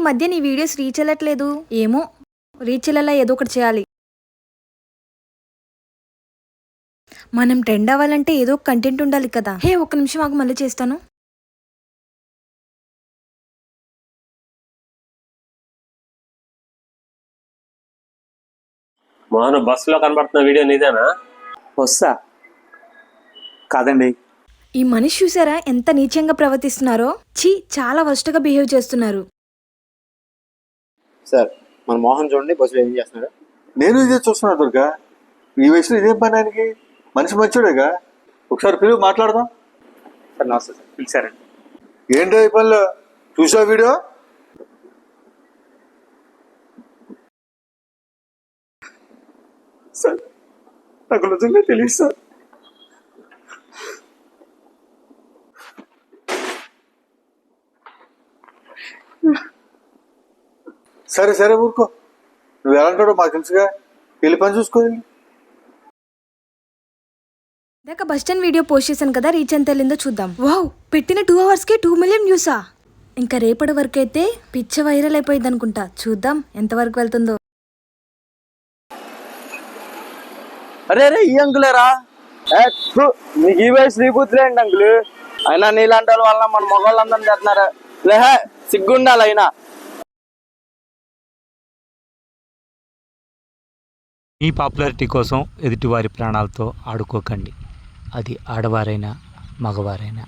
మధ్య నీ videos reach వెళ్ళట్లేదు. ఏమో రీచ్ వెళ్ళలా ఏదో ఒకటి చేయాలి. మనం ట్రెండ్ అవ్వాలంటే ఏదో ఒక కంటెంట్ ఉండాలి కదా. హే ఒక్క నిమిషం ఆగు, మళ్ళీ చేస్తాను. మోహన్ బస్సులో కనబడుతున్న వీడియో నీదేనా? వస్తా కాదండి. ఈ మనిషి చూసారా ఎంత నీచంగా ప్రవర్తిస్తున్నారో. ఛీ, చాలా వర్స్ట్ గా బిహేవ్ చేస్తున్నారు. సార్ మన మోహన్ చూడండి బస్సులో ఏం చేస్తున్నాడు. నేను ఇదే చూస్తున్నా దుర్గా. ఈ వయసులో ఇదేం పని ఆయనకి? మనిషి మంచోడేగా, ఒకసారి పిలువు మాట్లాడదాం. సార్ నమస్తే సార్, పిలిచారండి. ఏంటో ఈ పనిలో చూసా వీడియో? సార్ నాకు నిజంగా తెలియదు సార్. సరే సరే ఊరుకో, నువ్వు ఎలాంటాడో మాకు తెలుసుగా. వెళ్ళి పని చూసుకోవాలి. ఇందాక బస్ స్టాండ్ వీడియో పోస్ట్ చేశాను కదా, రీచ్ ఎంత వెళ్ళిందో చూద్దాం. వావ్, పెట్టిన 2 hours కే 2 million వ్యూసా. ఇంకా రేపటి వరకు అయితే పిచ్చ వైరల్ అయిపోయింది అనుకుంటా. చూద్దాం ఎంతవరకు వెళ్తుందో. అరే అరే ఈ అంకులేరా, నీకు ఈ వయసు నీ బుద్ధిలేండి అంకులు. అయినా నీలాంటి వాళ్ళ వల్ల మన మొగోళ్ళందరినీ చేస్తున్నారు. లేహే సిగ్గుండాలి. అయినా మీ పాపులారిటీ కోసం ఎదుటివారి ప్రాణాలతో ఆడుకోకండి. అది ఆడవారైనా మగవారైనా.